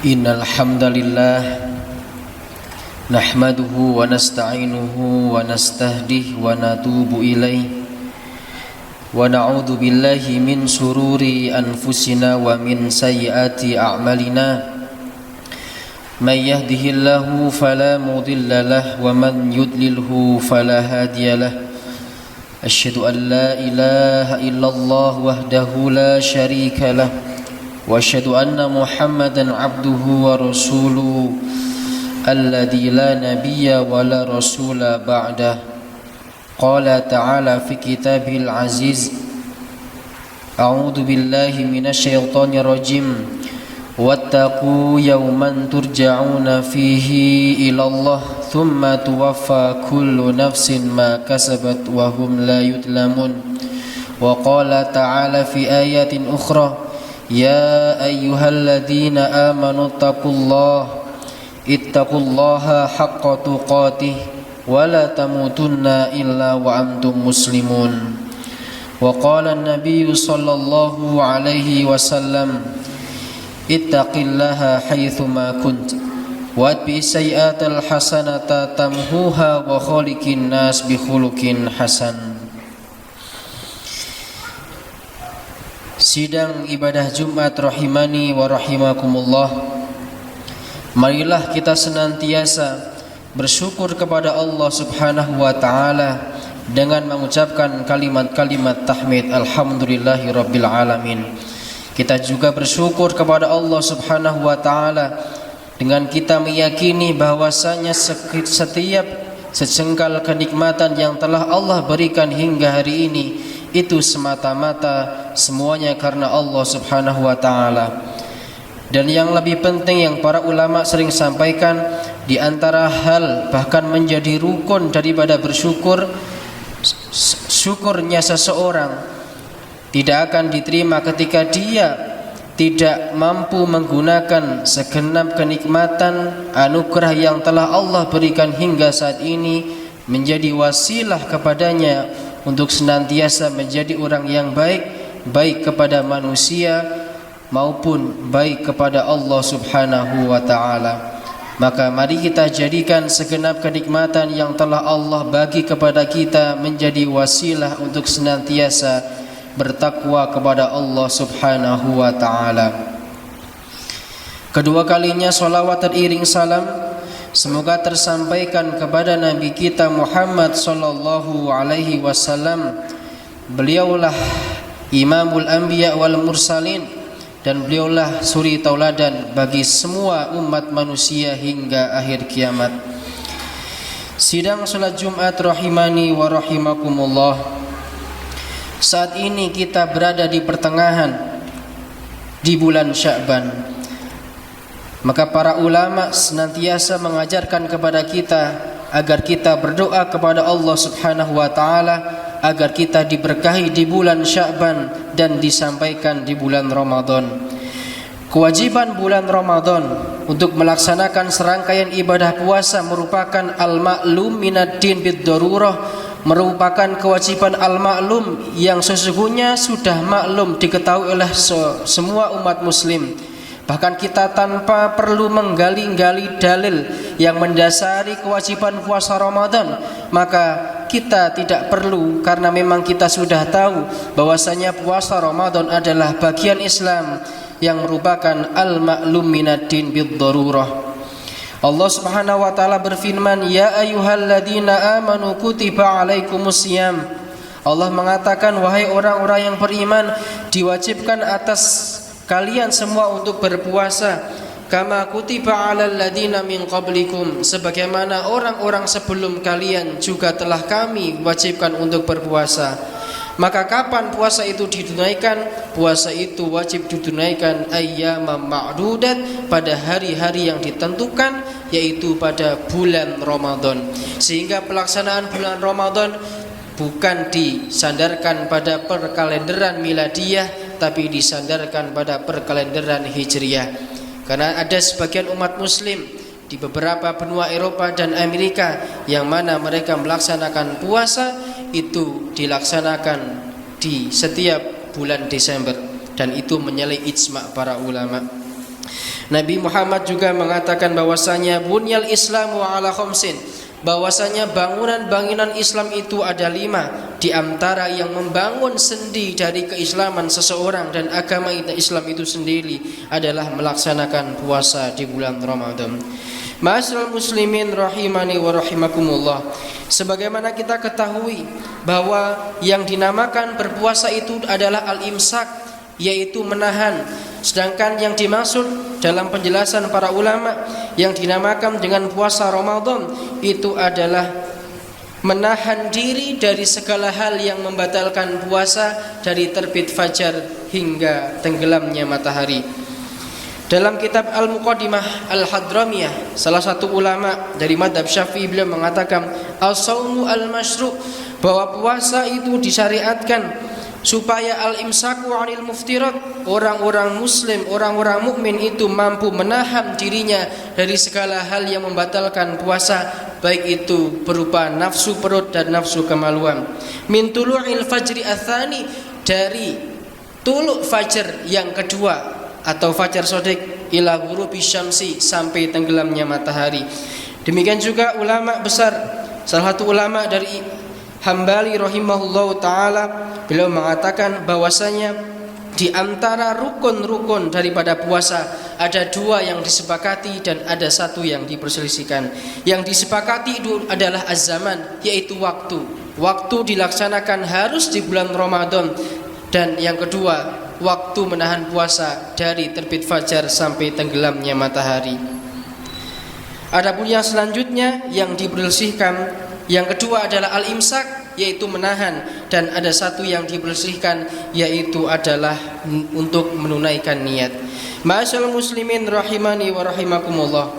Innal hamdalillah nahmaduhu wa nasta'inuhu wa nastahdihi wa natubu ilaihi wa na'udzu billahi min sururi anfusina wa min sayyiati a'malina may yahdihillahu fala mudilla lahu wa man yudlilhu fala hadiya lahu asyhadu an la ilaha illallah wahdahu la syarika lahu wa asyhadu anna Muhammadan abduhu wa rasuluhu alladzi la nabiyya wa la rasula ba'dah. Qala ta'ala fi kitabil aziz, a'udzu billahi minasy syaithanir rajim, wattaqu yawman turja'una fihi ila Allah thumma tuwaffa kullu nafsin ma kasabat wa hum la yudlamun. Wa qala ta'ala fi ayatin ukhra, ya ayyuhalladzina amanu ittaqullaha haqqa tuqatih wa la tamutunna illa wa antum muslimun. Wa qala an-nabiy sallallahu alaihi wasallam, ittaqillaha haitsuma kunt wa atbi'is sayyi'atal hasanata tamhuha wa khaliqin nas bi khuluqin hasan. Sidang ibadah Jumat rahimani wa rahimakumullah. Marilah kita senantiasa bersyukur kepada Allah Subhanahu wa taala dengan mengucapkan kalimat-kalimat tahmid alhamdulillahi rabbil alamin. Kita juga bersyukur kepada Allah Subhanahu wa taala dengan kita meyakini bahwasanya setiap sejengkal kenikmatan yang telah Allah berikan hingga hari ini itu semata-mata semuanya karena Allah Subhanahu wa taala. Dan yang lebih penting yang para ulama sering sampaikan, di antara hal bahkan menjadi rukun daripada bersyukur, syukurnya seseorang tidak akan diterima ketika dia tidak mampu menggunakan segenap kenikmatan anugerah yang telah Allah berikan hingga saat ini menjadi wasilah kepadanya untuk senantiasa menjadi orang yang baik kepada manusia maupun baik kepada Allah Subhanahu wa taala. Maka mari kita jadikan segenap kenikmatan yang telah Allah bagi kepada kita menjadi wasilah untuk senantiasa bertakwa kepada Allah Subhanahu wa taala. Kedua kalinya salawat teriring salam semoga tersampaikan kepada Nabi kita Muhammad sallallahu alaihi wasallam. Beliaulah Imamul Anbiya wal Mursalin dan beliaulah suri tauladan bagi semua umat manusia hingga akhir kiamat. Sidang salat Jumat rahimani wa rahimakumullah. Saat ini kita berada di pertengahan di bulan Sya'ban. Maka para ulama senantiasa mengajarkan kepada kita agar kita berdoa kepada Allah Subhanahu wa taala agar kita diberkahi di bulan Sya'ban dan disampaikan di bulan Ramadan. Kewajiban bulan Ramadan untuk melaksanakan serangkaian ibadah puasa merupakan al-ma'lum minad din bid-darurah, merupakan kewajiban al-ma'lum yang sesungguhnya sudah maklum diketahui oleh semua umat muslim. Bahkan kita tanpa perlu menggali-gali dalil yang mendasari kewajiban puasa Ramadan, maka kita tidak perlu, karena memang kita sudah tahu bahwasanya puasa Ramadan adalah bagian Islam yang merupakan al-ma'lum minad din bid-darurah. Allah Subhanahu wa taala berfirman, ya ayyuhalladzina amanu kutiba alaikumusiyam. Allah mengatakan, wahai orang-orang yang beriman, diwajibkan atas kalian semua untuk berpuasa, kama kutiba alal ladina min qablikum, sebagaimana orang-orang sebelum kalian juga telah kami wajibkan untuk berpuasa. Maka kapan puasa itu ditunaikan? Puasa itu wajib ditunaikan ayyamam ma'dudat, pada hari-hari yang ditentukan, yaitu pada bulan Ramadan. Sehingga pelaksanaan bulan Ramadan bukan disandarkan pada perkalenderan miladiyah, tapi disandarkan pada perkalenderan hijriyah. Karena ada sebagian umat muslim di beberapa benua Eropa dan Amerika yang mana mereka melaksanakan puasa itu dilaksanakan di setiap bulan Desember, dan itu menyalahi ijma' para ulama. Nabi Muhammad juga mengatakan bahwasanya bunyal Islamu ala khamsin, bahwasanya bangunan-bangunan Islam itu ada 5. Di antara yang membangun sendi dari keislaman seseorang dan agama Islam itu sendiri adalah melaksanakan puasa di bulan Ramadan. Ma'asyiral muslimin rahimani wa rahimakumullah, sebagaimana kita ketahui bahwa yang dinamakan berpuasa itu adalah al-imsak, yaitu menahan. Sedangkan yang dimaksud dalam penjelasan para ulama yang dinamakan dengan puasa Ramadan itu adalah menahan diri dari segala hal yang membatalkan puasa dari terbit fajar hingga tenggelamnya matahari. Dalam kitab Al-Muqaddimah Al-Hadramiyah, salah satu ulama dari madhab Syafi'i, beliau mengatakan as-saumu al-masyru', bahwa puasa itu disyariatkan supaya al-imsaku 'anil muftirat, orang-orang muslim, orang-orang mukmin itu mampu menahan dirinya dari segala hal yang membatalkan puasa, baik itu berupa nafsu perut dan nafsu kemaluan. Min tulu'il fajri atsani, dari tulu' fajar yang kedua atau fajar sodik, ila ghurubi syamsi, sampai tenggelamnya matahari. Demikian juga ulama besar, salah satu ulama dari Hambali rahimahullahu ta'ala, beliau mengatakan bahwasanya di antara rukun-rukun daripada puasa ada 2 yang disepakati dan ada 1 yang diperselisihkan. Yang disepakati itu adalah az-zaman, yaitu waktu. Waktu dilaksanakan harus di bulan Ramadan. Dan yang kedua, waktu menahan puasa dari terbit fajar sampai tenggelamnya matahari. Adapun yang selanjutnya yang diperselisihkan, yang kedua adalah al-imsak, yaitu menahan, dan ada 1 yang diperselisihkan, yaitu adalah untuk menunaikan niat. Ma'asyiral muslimin rahimani wa rahimakumullah.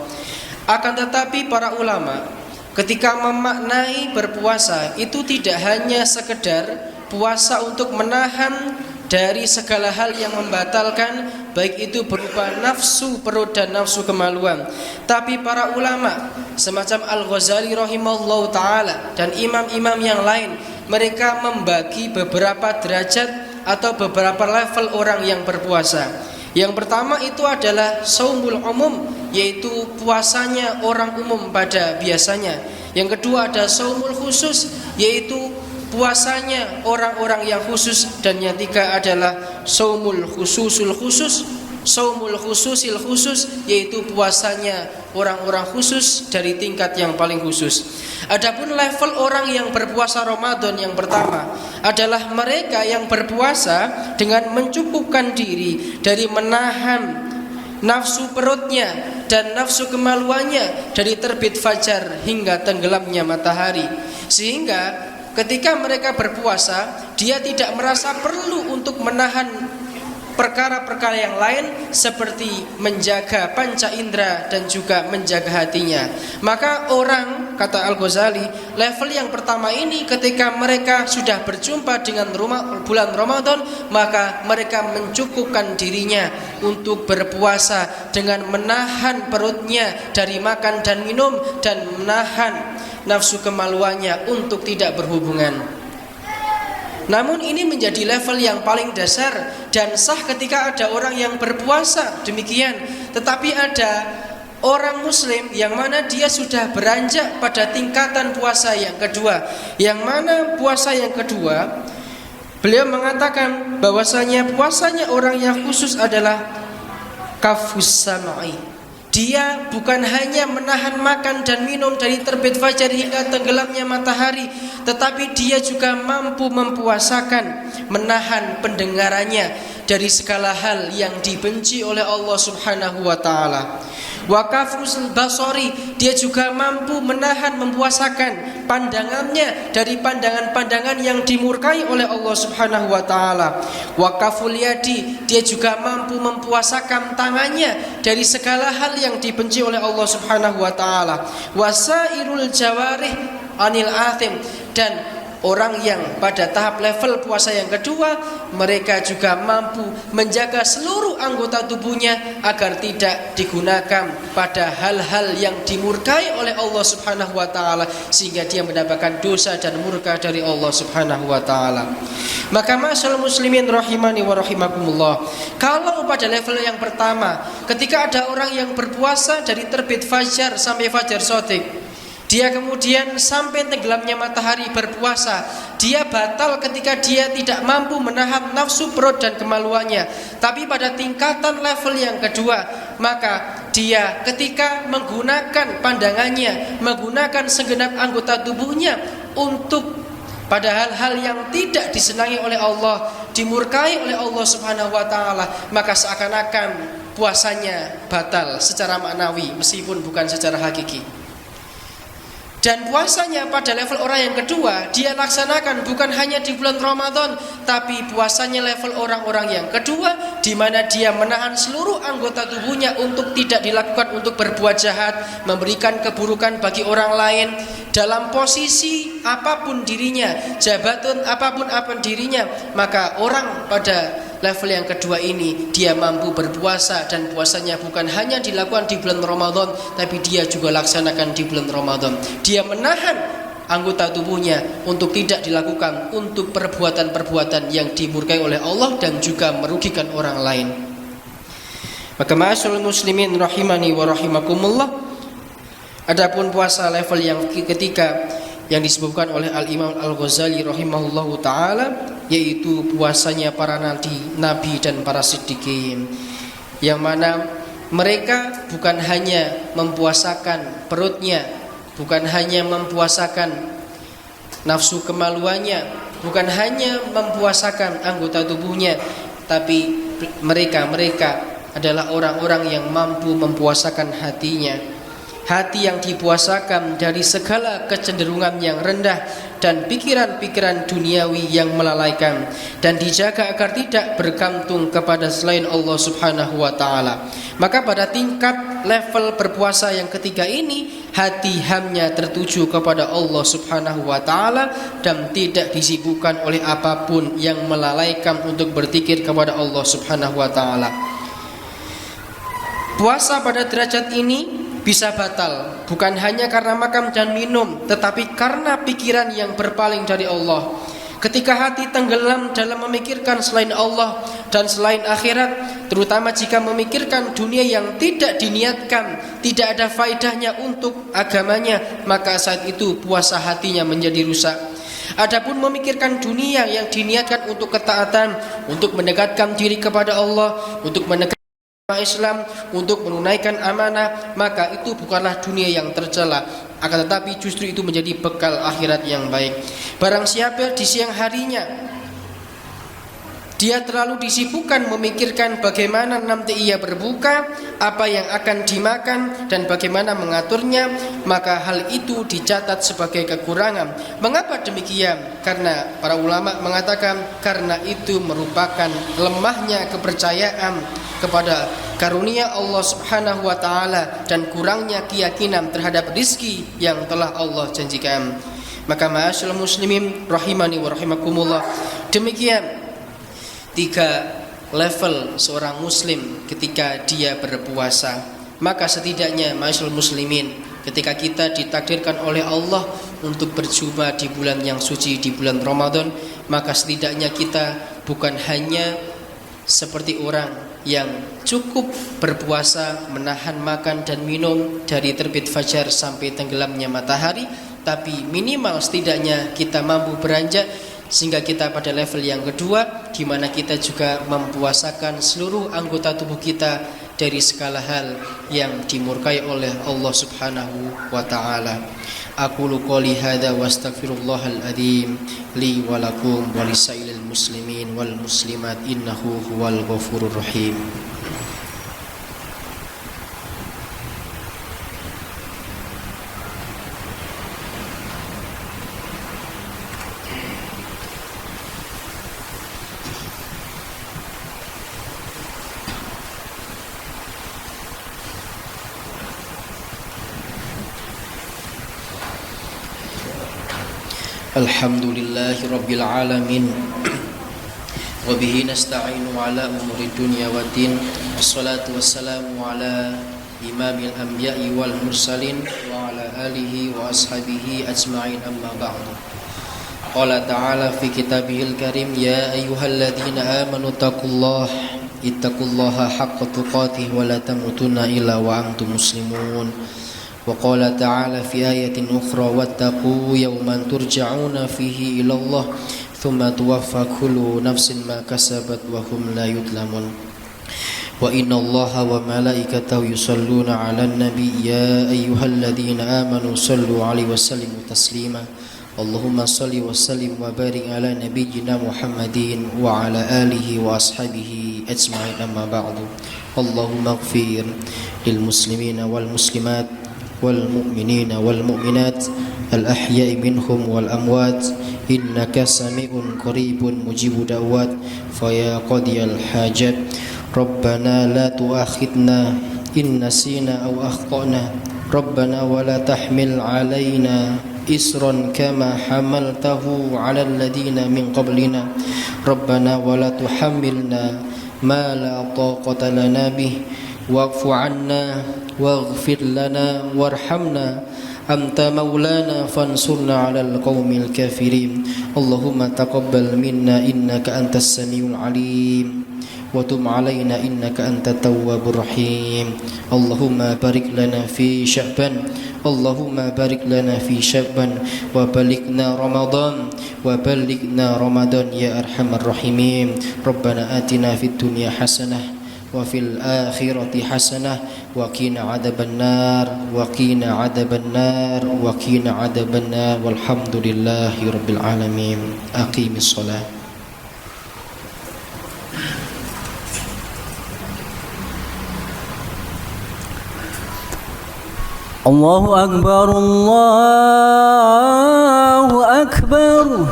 Akan tetapi para ulama ketika memaknai berpuasa itu tidak hanya sekedar puasa untuk menahan dari segala hal yang membatalkan, baik itu berupa nafsu perut dan nafsu kemaluan. Tapi para ulama semacam Al-Ghazali rahimahullahu ta'ala dan imam-imam yang lain, mereka membagi beberapa derajat atau beberapa level orang yang berpuasa. Yang pertama itu adalah saumul umum, yaitu puasanya orang umum pada biasanya. Yang kedua ada saumul khusus, yaitu puasanya orang-orang yang khusus. Dan yang ketiga adalah saumul khususul khusus, saumul khususil khusus, yaitu puasanya orang-orang khusus dari tingkat yang paling khusus. Adapun level orang yang berpuasa Ramadan yang pertama adalah mereka yang berpuasa dengan mencukupkan diri dari menahan nafsu perutnya dan nafsu kemaluannya dari terbit fajar hingga tenggelamnya matahari, sehingga ketika mereka berpuasa, dia tidak merasa perlu untuk menahan perkara-perkara yang lain seperti menjaga panca indera dan juga menjaga hatinya. Maka orang, kata Al-Ghazali, level yang pertama ini ketika mereka sudah berjumpa dengan bulan Ramadan, maka mereka mencukupkan dirinya untuk berpuasa dengan menahan perutnya dari makan dan minum dan menahan nafsu kemaluannya untuk tidak berhubungan. Namun ini menjadi level yang paling dasar dan sah ketika ada orang yang berpuasa demikian. Tetapi ada orang muslim yang mana dia sudah beranjak pada tingkatan puasa yang kedua, yang mana puasa yang kedua beliau mengatakan bahwasanya puasanya orang yang khusus adalah kafus samai. Dia bukan hanya menahan makan dan minum dari terbit fajar hingga tenggelamnya matahari, tetapi dia juga mampu mempuasakan, menahan pendengarannya dari segala hal yang dibenci oleh Allah Subhanahu wa ta'ala. Wa kaful basori, dia juga mampu menahan, mempuasakan pandangannya dari pandangan-pandangan yang dimurkai oleh Allah Subhanahu wa taala. Wa kaful yadi, dia juga mampu mempuasakan tangannya dari segala hal yang dibenci oleh Allah Subhanahu wa taala. Wasairul jawarih anil athim, dan orang yang pada tahap level puasa yang kedua, mereka juga mampu menjaga seluruh anggota tubuhnya agar tidak digunakan pada hal-hal yang dimurkai oleh Allah Subhanahu wa taala, sehingga dia mendapatkan dosa dan murka dari Allah Subhanahu wa taala. Maka ma'asyiral muslimin rahimani wa rahimakumullah, kalau pada level yang pertama, ketika ada orang yang berpuasa dari terbit fajar sampai fajar shadiq, dia kemudian sampai tenggelamnya matahari berpuasa, dia batal ketika dia tidak mampu menahan nafsu perut dan kemaluannya. Tapi pada tingkatan level yang kedua, maka dia ketika menggunakan pandangannya, menggunakan segenap anggota tubuhnya untuk pada hal-hal yang tidak disenangi oleh Allah, dimurkai oleh Allah Subhanahu wa taala, maka seakan-akan puasanya batal secara maknawi meskipun bukan secara hakiki. Dan puasanya pada level orang yang kedua, dia laksanakan bukan hanya di bulan Ramadan, tapi puasanya level orang-orang yang kedua, di mana dia menahan seluruh anggota tubuhnya untuk tidak dilakukan untuk berbuat jahat, memberikan keburukan bagi orang lain, dalam posisi apapun dirinya, jabatan apapun dirinya. Maka orang pada level yang kedua ini, dia mampu berpuasa, dan puasanya bukan hanya dilakukan di bulan Ramadan, tapi dia juga laksanakan di bulan Ramadan. Dia menahan anggota tubuhnya untuk tidak dilakukan untuk perbuatan-perbuatan yang dimurkai oleh Allah dan juga merugikan orang lain. Maka ma'asyiral muslimin rahimani wa rahimakumullah, adapun puasa level yang ketiga yang disebutkan oleh Al-Imam Al-Ghazali rahimahullahu ta'ala, yaitu puasanya para nabi dan para siddiqin, yang mana mereka bukan hanya mempuasakan perutnya, bukan hanya mempuasakan nafsu kemaluannya, bukan hanya mempuasakan anggota tubuhnya, tapi mereka adalah orang-orang yang mampu mempuasakan hatinya. Hati yang dipuasakan dari segala kecenderungan yang rendah dan pikiran-pikiran duniawi yang melalaikan, dan dijaga agar tidak bergantung kepada selain Allah Subhanahu wa taala. Maka pada tingkat level berpuasa yang ketiga ini, hati hanya tertuju kepada Allah Subhanahu wa taala dan tidak disibukkan oleh apapun yang melalaikan untuk berzikir kepada Allah Subhanahu wa taala. Puasa pada derajat ini bisa batal bukan hanya karena makan dan minum, tetapi karena pikiran yang berpaling dari Allah. Ketika hati tenggelam dalam memikirkan selain Allah dan selain akhirat, terutama jika memikirkan dunia yang tidak diniatkan, tidak ada faedahnya untuk agamanya, maka saat itu puasa hatinya menjadi rusak. Adapun memikirkan dunia yang diniatkan untuk ketaatan, untuk mendekatkan diri kepada Allah, untuk mendekatkan Islam, untuk menunaikan amanah, maka itu bukanlah dunia yang tercela, akan tetapi justru itu menjadi bekal akhirat yang baik. Barang siapa di siang harinya dia terlalu disibukkan memikirkan bagaimana nanti ia berbuka, apa yang akan dimakan dan bagaimana mengaturnya, maka hal itu dicatat sebagai kekurangan. Mengapa demikian? Karena para ulama mengatakan karena itu merupakan lemahnya kepercayaan kepada karunia Allah Subhanahu wa taala dan kurangnya keyakinan terhadap rizki yang telah Allah janjikan. Maka ma'asyiral muslimin rahimani wa rahimakumullah, demikian tiga level seorang muslim ketika dia berpuasa. Maka setidaknya ma'asyiral muslimin, ketika kita ditakdirkan oleh Allah untuk berjumpa di bulan yang suci, di bulan Ramadan, maka setidaknya kita bukan hanya seperti orang yang cukup berpuasa menahan makan dan minum dari terbit fajar sampai tenggelamnya matahari, tapi minimal setidaknya kita mampu beranjak sehingga kita pada level yang kedua, di mana kita juga mempuasakan seluruh anggota tubuh kita dari segala hal yang dimurkai oleh Allah Subhanahu wa taala. Aqulu qouli hadza wa astaghfirullahal adzim li wa lakum wa lisailil muslimin wal muslimat innahu huwal ghafurur rahim. Alhamdulillahi Rabbil Alamin Wabihi nasta'inu ala umuri dunya wa din Wassalatu wassalamu ala imamil anbiya'i wal mursalin Wa ala alihi wa ashabihi ajma'in amma ba'du Qala ta'ala fi kitabihil karim Ya ayyuhalladhina amanu ittaqullaha haqqa tuqatih Wa la tamutunna illa wa antum muslimun وقال تعالى في آية أخرى واتقوا يوما ترجعون فيه إلى الله ثم توفى كل نفس ما كسبت وهم لا يظلمون وإن الله وملائكته يصلون على النبي يا أيها الذين آمنوا صلوا عليه وسلموا تسليما اللهم صل وسلم وبارك على نبينا محمد وعلى آله وأصحابه أجمعين أما بعد اللهم اغفر للمسلمين والمسلمات والمؤمنين والمؤمنات الأحياء منهم والأموات إنك سميع قريب مجيب دعوات فيا قاضي الحاجات ربنا لا تؤاخذنا إن نسينا أو أخطأنا ربنا ولا تحمل علينا إسرا كما حملته على الذين من قبلنا ربنا ولا تحملنا ما لا طاقة لنا به واعف عنا واغفر لنا وارحمنا أنت مولانا فانصرنا على القوم الكافرين اللهم تقبل منا إنك أنت السميع العليم وتب علينا إنك أنت التواب الرحيم اللهم بارك لنا في شعبان اللهم بارك لنا في شعبان وبلغنا رمضان يا أرحم الراحمين ربنا آتنا في الدنيا حسنة وفي الآخرة حسنة وقنا عذاب النار والحمد لله رب العالمين أقيم الصلاة الله أكبر الله أكبر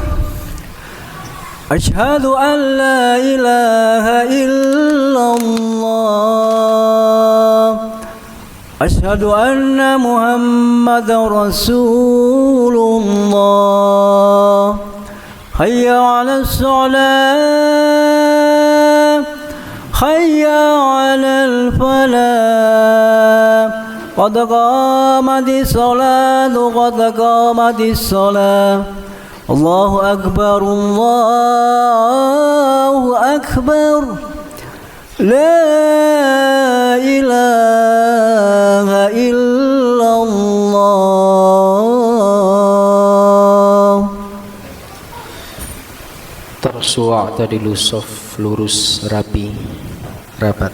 أشهد أن لا إله إلا الله أشهد أن محمد رسول الله حي على الصلاة حي على الفلاح قد قامت الصلاة الله أكبر الله أكبر لا إله إلا الله Tersuak tadi lusof lurus rapi rapat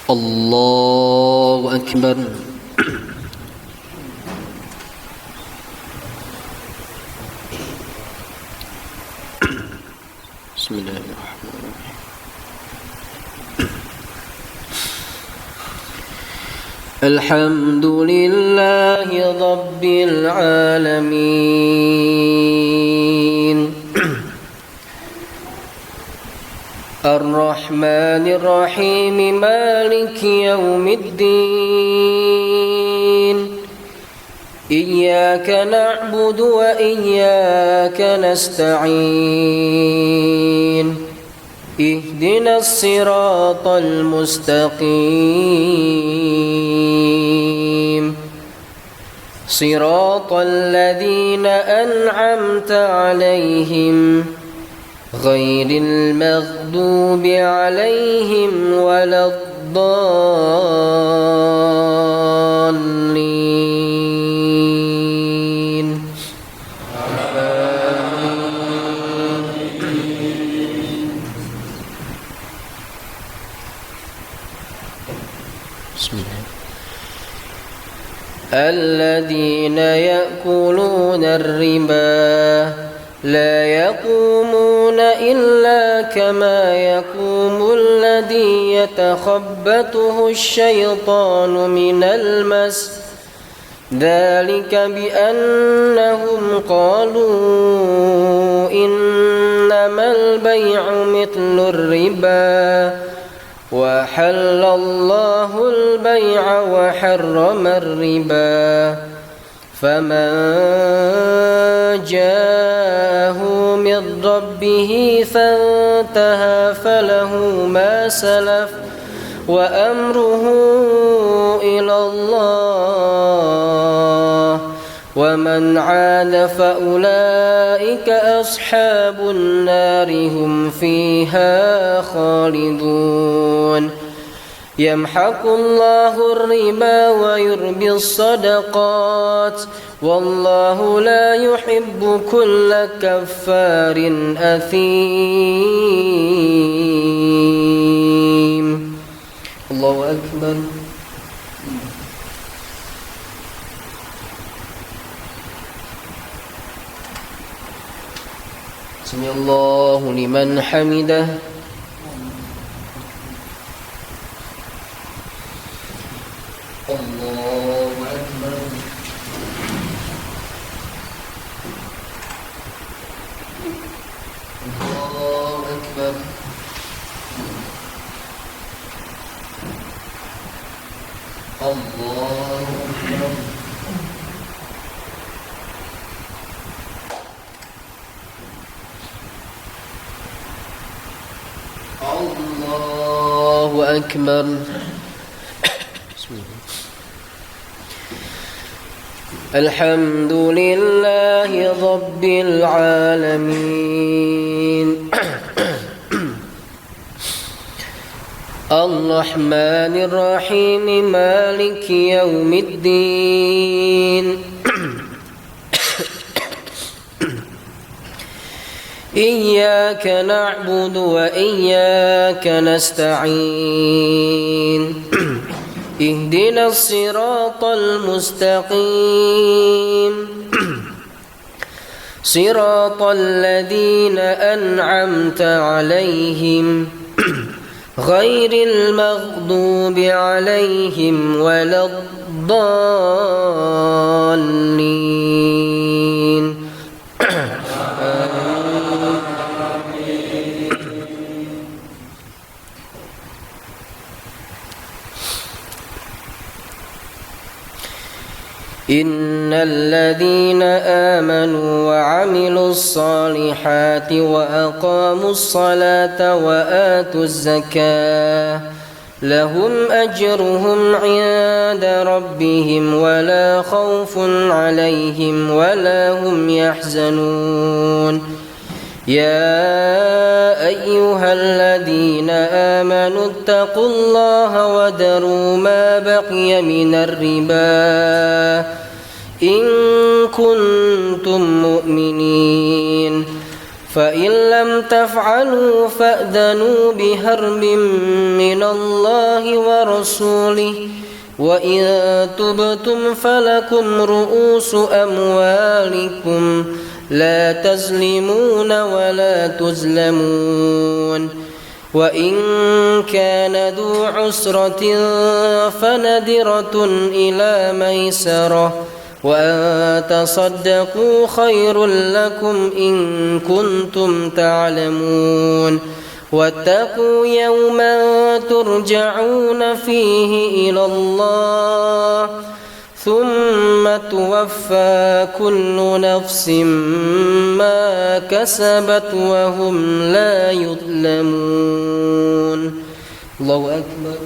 Allahu Akbar Bismillahirrahmanirrahim Alhamdulillahi Rabbil Alamin الرحمن الرحيم مالك يوم الدين إياك نعبد وإياك نستعين اهدنا الصراط المستقيم صراط الذين أنعمت عليهم غير المغضوب عليهم ولا الضالين الذين يأكلون الربا لا يقومون إلا كما يقوم الذي يتخبطه الشيطان من المس ذلك بأنهم قالوا إنما البيع مثل الربا وحل الله البيع وحرم الربا فمن جاءه من ربه فانتهى فله ما سلف وأمره إلى الله ومن عاد فأولئك أصحاب النار هم فيها خالدون يمحق الله الربا ويربي الصدقات والله لا يحب كل كفار أثيم. الله أكبر. سمع الله لمن حمده. الله أكبر. الله أكبر. الله أكبر. الله أكبر. الحمد لله رب العالمين الرحمن الرحيم مالك يوم الدين إياك نعبد وإياك نستعين اهدنا الصراط المستقيم صراط الذين أنعمت عليهم غير المغضوب عليهم ولا الضالين. إن الذين آمنوا وعملوا الصالحات وأقاموا الصلاة وآتوا الزكاة لهم أجرهم عند ربهم ولا خوف عليهم ولا هم يحزنون. يا أيها الذين آمنوا اتقوا الله وذروا ما بقي من الربا إن كنتم مؤمنين فإن لم تفعلوا فأذنوا بحرب من الله ورسوله وإن تبتم فلكم رؤوس أموالكم لا تظلمون ولا تظلمون. وإن كان ذو عسرة فنذرة إلى ميسرة وأن تصدقوا خير لكم إن كنتم تعلمون. واتقوا يوما ترجعون فيه إلى الله ثم توفى كل نفس ما كسبت وهم لا يظلمون. الله أكبر.